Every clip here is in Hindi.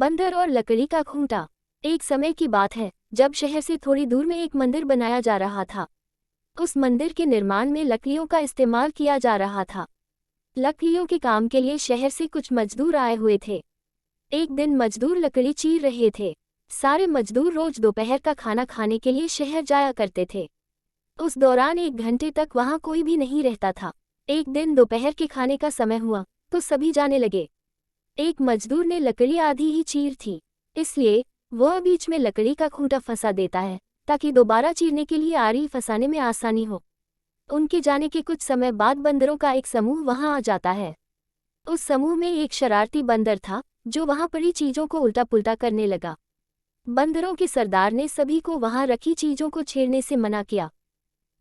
बंदर और लकड़ी का खूंटा। एक समय की बात है जब शहर से थोड़ी दूर में एक मंदिर बनाया जा रहा था। उस मंदिर के निर्माण में लकड़ियों का इस्तेमाल किया जा रहा था। लकड़ियों के काम के लिए शहर से कुछ मजदूर आए हुए थे। एक दिन मजदूर लकड़ी चीर रहे थे। सारे मजदूर रोज दोपहर का खाना खाने के लिए शहर जाया करते थे। उस दौरान 1 घंटे तक वहां कोई भी नहीं रहता था। एक दिन दोपहर के खाने का समय हुआ तो सभी जाने लगे। एक मजदूर ने लकड़ी आधी ही चीर थी, इसलिए वह बीच में लकड़ी का खूंटा फंसा देता है ताकि दोबारा चीरने के लिए आरी फंसाने में आसानी हो। उनके जाने के कुछ समय बाद बंदरों का एक समूह वहां आ जाता है। उस समूह में एक शरारती बंदर था जो वहां पड़ी चीजों को उल्टा पुल्टा करने लगा। बंदरों के सरदार ने सभी को वहां रखी चीजों को छेड़ने से मना किया।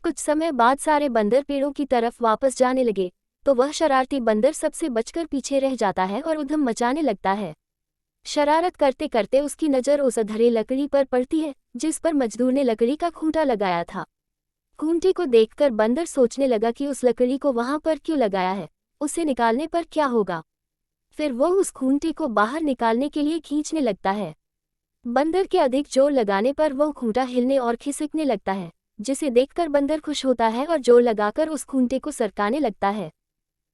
कुछ समय बाद सारे बंदर पेड़ों की तरफ वापस जाने लगे तो वह शरारती बंदर सबसे बचकर पीछे रह जाता है और उधम मचाने लगता है। शरारत करते करते उसकी नज़र उस अधरे लकड़ी पर पड़ती है जिस पर मजदूर ने लकड़ी का खूंटा लगाया था। खूंटे को देखकर बंदर सोचने लगा कि उस लकड़ी को वहां पर क्यों लगाया है, उसे निकालने पर क्या होगा। फिर वह उस खूंटे को बाहर निकालने के लिए खींचने लगता है। बंदर के अधिक जोर लगाने पर वह खूंटा हिलने और खिसकने लगता है, जिसे देखकर बंदर खुश होता है और जोर लगाकर उस खूंटे को सरकाने लगता है।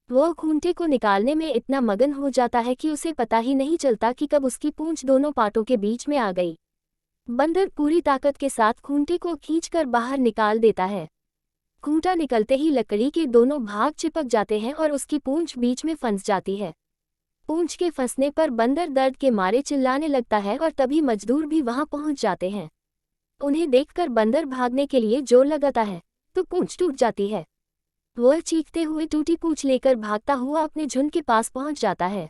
वह खूंटे को निकालने में इतना मगन हो जाता है कि उसे पता ही नहीं चलता कि कब उसकी पूंछ दोनों पाटों के बीच में आ गई। बंदर पूरी ताकत के साथ खूंटे को खींचकर बाहर निकाल देता है। खूंटा निकलते ही लकड़ी के दोनों भाग चिपक जाते हैं और उसकी पूंछ बीच में फंस जाती है। पूंछ के फंसने पर बंदर दर्द के मारे चिल्लाने लगता है और तभी मजदूर भी वहां पहुंच जाते हैं। उन्हें देखकर बंदर भागने के लिए जोर लगाता है तो पूंछ टूट जाती है। वह चीखते हुए टूटी पूंछ लेकर भागता हुआ अपने झुंड के पास पहुंच जाता है।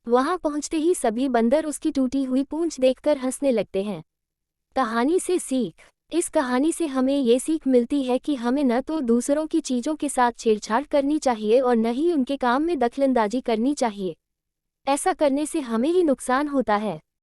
वहां पहुंचते ही सभी बंदर उसकी टूटी हुई पूंछ देखकर हंसने लगते हैं। कहानी से सीख। इस कहानी से हमें ये सीख मिलती है कि हमें न तो दूसरों की चीज़ों के साथ छेड़छाड़ करनी चाहिए और न ही उनके काम में दखलंदाजी करनी चाहिए। ऐसा करने से हमें ही नुकसान होता है।